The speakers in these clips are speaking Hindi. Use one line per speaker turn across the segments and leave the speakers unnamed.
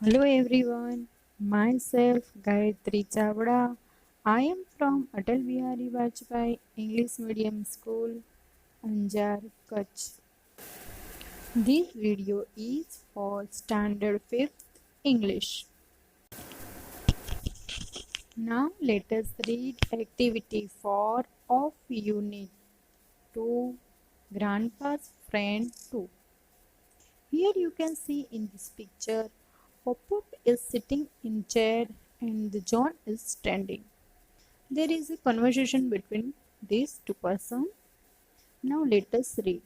Hello everyone, myself Gayatri Chavda. I am from Atal Bihari Vajpayee English Medium School, Anjar, Kutch. This video is for Standard 5th English. Now let us read activity 4 of Unit 2, Grandpa's Friend 2. Here you can see in this picture, Pop is sitting in chair and John is standing. There is a conversation between these two persons. Now let us read.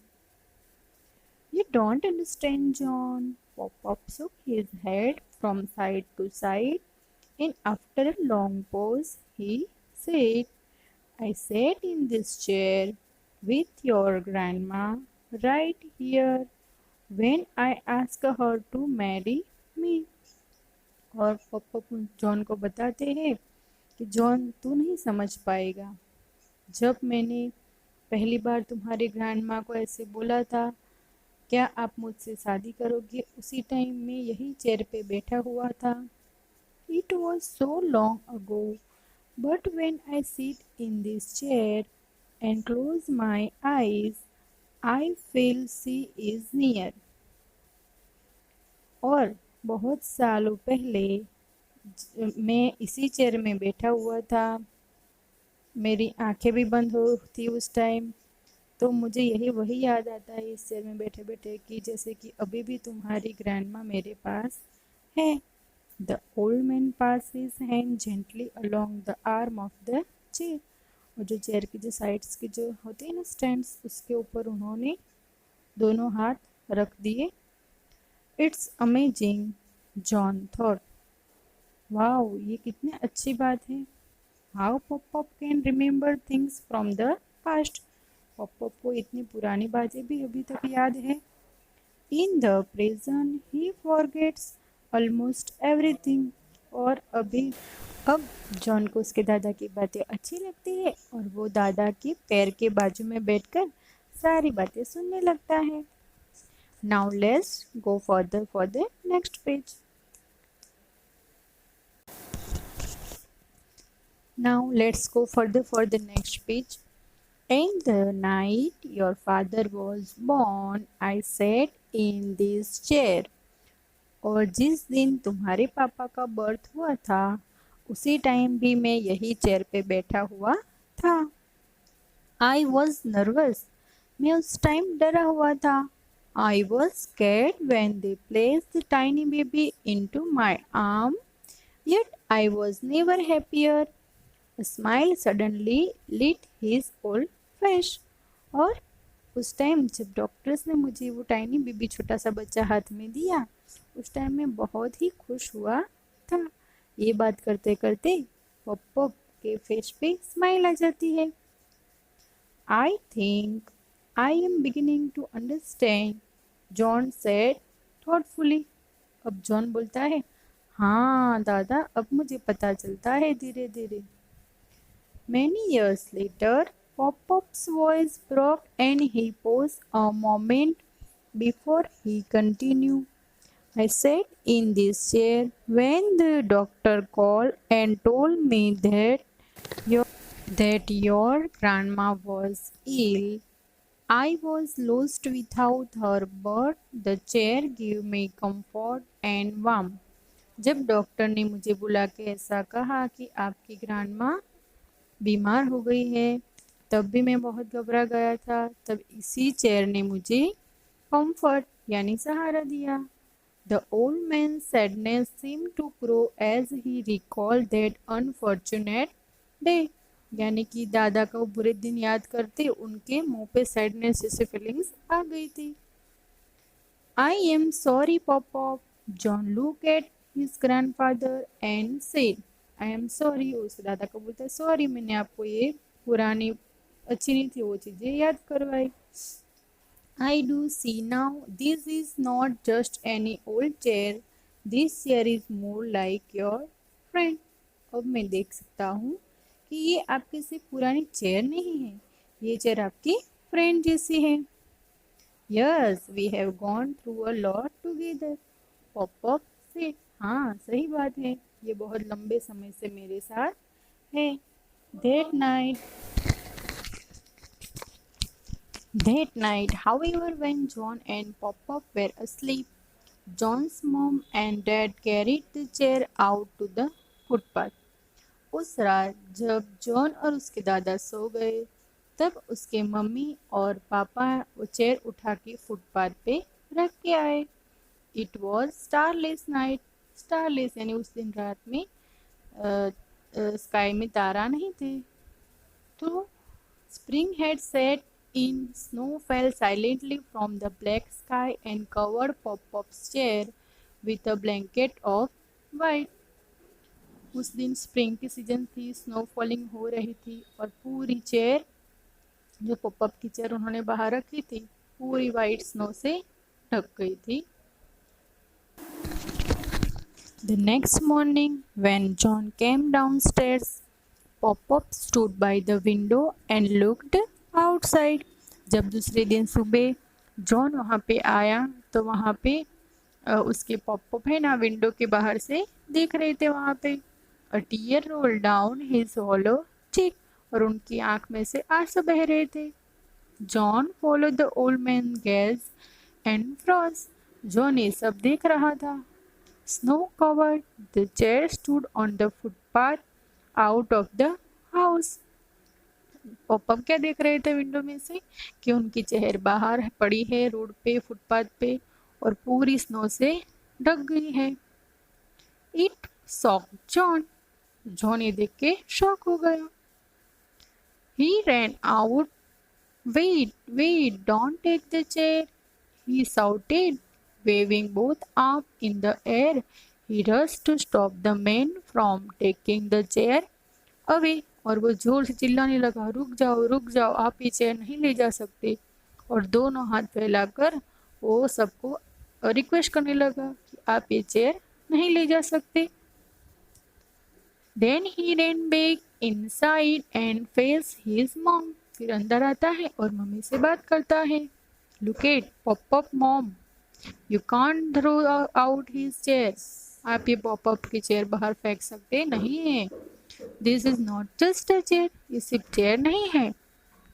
You don't understand, John. Pop shook his head from side to side, and after a long pause, he said, I sat in this chair with your grandma right here when I asked her to marry me. और पप्पा जॉन को बताते हैं कि जॉन तू नहीं समझ पाएगा। जब मैंने पहली बार तुम्हारी ग्रैंड माँ को ऐसे बोला था, क्या आप मुझसे शादी करोगे, उसी टाइम में यही चेयर पे बैठा हुआ था। It was so long ago, but when I seat in this chair and close my eyes I feel she is near. और बहुत सालों पहले मैं इसी चेयर में बैठा हुआ था, मेरी आंखें भी बंद हो थी उस टाइम, तो मुझे यही वही याद आता है इस चेयर में बैठे बैठे कि जैसे कि अभी भी तुम्हारी ग्रैंडमा मेरे पास है। The old man pass his hand gently along the arm of the chair. और जो चेयर की जो साइड्स के जो होते हैं ना स्टैंड्स, उसके ऊपर उन्होंने दोनों हाथ रख दिए। It's amazing, John thought. Wow, ये कितनी अच्छी बात है। How pop can remember things from the past. Pop को इतनी पुरानी बातें भी अभी तक याद है। In the present he forgets almost everything. और अब जॉन को उसके दादा की बातें अच्छी लगती है और वो दादा के पैर के बाजू में बैठकर सारी बातें सुनने लगता है। Now let's go further for the next page. Now let's go further for the next page. In the night your father was born, I sat in this chair. और जिस दिन तुम्हारे पापा का बर्थ हुआ था, उसी टाइम भी मैं यही चेयर पे बैठा हुआ था। I was nervous. मैं उस टाइम डरा हुआ था। I was scared when they placed the tiny baby into my arm. Yet I was never happier. A smile suddenly lit his old face. और उस टाइम जब डॉक्टर्स ने मुझे वो टाइनी बेबी छोटा सा बच्चा हाथ में दिया, उस टाइम मैं बहुत ही खुश हुआ था। ये बात करते करते पॉप के फेस पे स्माइल आ जाती है। I think I am beginning to understand, John said thoughtfully. अब जॉन बोलता है, हाँ दादा, अब मुझे पता चलता है धीरे धीरे। Many years later, Pop-Pop's voice broke and he paused a moment before he continued. I sat in this chair when the doctor called and told me your, that your grandma was ill. I was lost without her, but the chair gave me comfort and warmth. जब डॉक्टर ने मुझे बुला के ऐसा कहा कि आपकी ग्रैंडमा बीमार हो गई है, तब भी मैं बहुत घबरा गया था। तब इसी चेयर ने मुझे कंफर्ट यानी सहारा दिया। The old man sadness seem to grow as he recall that unfortunate day. यानी कि दादा का वो बुरे दिन याद करते उनके मुंह पे सैडनेस जैसे फीलिंग्स आ गई थी। I am sorry pop, John look at his grandfather and said, I am sorry. उसके दादा को बोलता है, सॉरी, मैंने आपको ये पुरानी अच्छी नहीं थी वो चीज़ें याद करवाई। I do see now this is not just any old chair, this chair is more like your friend. अब मैं देख सकता हूँ कि ये आपकी सिर्फ पुरानी चेयर नहीं है, ये चेयर आपकी फ्रेंड जैसी है। Yes, we have gone through a lot together, Pop said. हाँ सही बात है, ये बहुत लंबे समय से मेरे साथ है। That night, that night, however, when John and Pop-Up were asleep, John's mom and dad carried the chair out to the footpath. उस रात जब जॉन और उसके दादा सो गए, तब उसके मम्मी और पापा वो चेयर उठा के फुटपाथ पे रख के आए। It was starless night. Starless यानी उस दिन रात में स्काई में तारा नहीं थे। तो spring had set in, snow fell silently from the black sky and covered Pop-Pop's chair with a blanket of white. उस दिन स्प्रिंग की सीजन थी, स्नो फॉलिंग हो रही थी और पूरी चेयर, जो पॉपअप की चेयर उन्होंने बाहर रखी थी, पूरी वाइट स्नो से ढक गई थी। The next morning, when John came downstairs, Pop-Up stood by the window and looked outside. जब दूसरे दिन सुबह जॉन वहाँ पे आया तो वहाँ पे उसके पॉपअप है ना, विंडो के बाहर से देख रहे थे वहाँ पे। A tear rolled down his hollow cheek, और उनकी आंख में से आंसू बह रहे थे। John followed the old man's gaze and froze. John ये सब देख रहा था। Snow covered, the chair stood on the footpath out of the house. Popup क्या देख रहे थे विंडो में से कि उनकी चेयर बाहर पड़ी है रोड पे, फुटपाथ पे, और पूरी स्नो से ढक गई है। It shock John. जॉन ये देख के शॉक हो गया। He ran out. Wait wait, don't take the chair, he shouted, waving both arms in the air. He rushed to stop the men from taking the chair away. और वो जोर से चिल्लाने लगा, रुक जाओ, आप ये चेयर नहीं ले जा सकते। और दोनों हाथ फैलाकर वो सबको रिक्वेस्ट करने लगा कि आप ये चेयर नहीं ले जा सकते। Then he ran back inside and faced his mom. फिर अंदर आता है और मम्मी से बात करता है। Look at Pop-Up mom, you can't throw out his chair. आप ये पॉपअप की चेयर बाहर फेंक सकते नहीं हैं। This is not just a chair. ये सिर्फ चेयर नहीं है।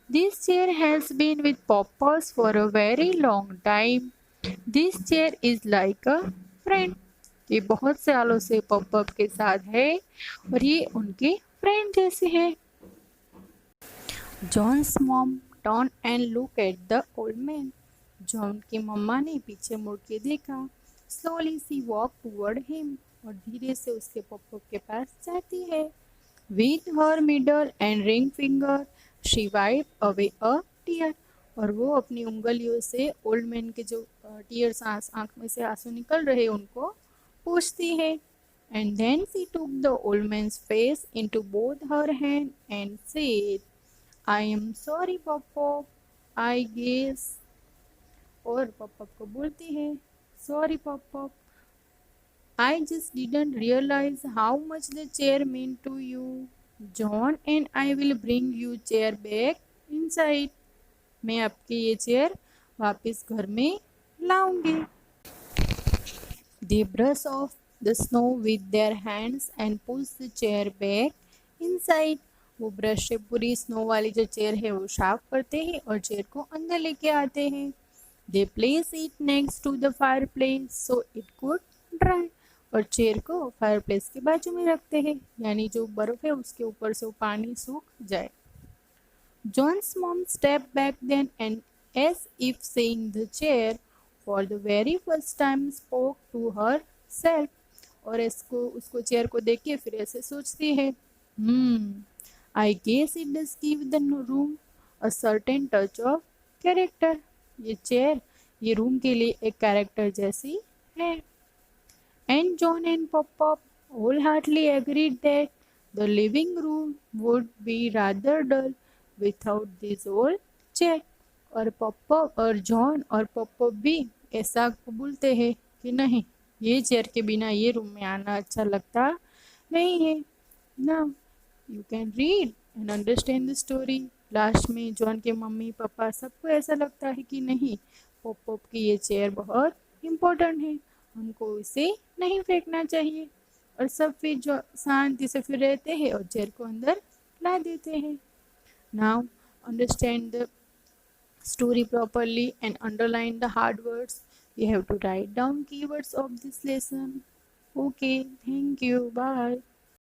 This chair has been with Poppers for a very long time. This chair is like a friend. ये बहुत सालों से पॉपअप के साथ है और ये उनके फ्रेंड जैसे है। John's mom turned and looked at the old man. John की मम्मा ने पीछे मुड़ के देखा। Slowly she walked toward him. और धीरे से उसके पॉपअप के पास जाती है। With her middle and ring finger, she wiped away a tear. और वो अपनी उंगलियों से ओल्ड मैन के जो टीयर्स आंख में से आंसू निकल रहे उनको पूछती है। And then she took the old man's face into both her hands and said, I am sorry, Papa. I guess. और पॉपअप को बोलती है, Sorry, Papa. I just didn't realize how much the chair meant to you. John and I will bring you chair back inside. मैं आपकी ये चेयर वापस घर में लाऊंगी। They brush off the snow with their hands and push the chair back inside. वो ब्रश से पूरी स्नो वाली जो चेयर है वो साफ करते हैं और चेयर को अंदर लेके आते हैं। They place it next to the fireplace so it could dry. और चेयर को फायरप्लेस के बाजू में रखते हैं, यानी जो बर्फ है उसके ऊपर से वो पानी सूख जाए। John's mom stepped back then and, as if seeing the chair for the very first time, spoke to herself. और उसको चेयर को देख के फिर ऐसे सोचती है, I guess it does give the room a certain touch of character. ये चेयर ये रूम के लिए एक कैरेक्टर जैसी है। And John and Pop-Up wholeheartedly agreed that the living room would be rather dull without this old chair. और पॉपअप और जॉन और पॉपअप भी ऐसा बोलते हैं कि नहीं, ये चेयर के बिना ये रूम में आना अच्छा लगता नहीं है। Now you can read and understand the story. Last में जॉन के मम्मी पापा सबको ऐसा लगता है कि नहीं, पॉपअप की ये चेयर बहुत इम्पोर्टेंट है हमको इसे नहीं फेंकना चाहिए। और सब फिर जो शांति से फिर रहते हैं और चेयर को अंदर ला देते हैं। Now understand the story properly and underline the hard words. You have to write down keywords of this lesson. Okay, thank you. Bye.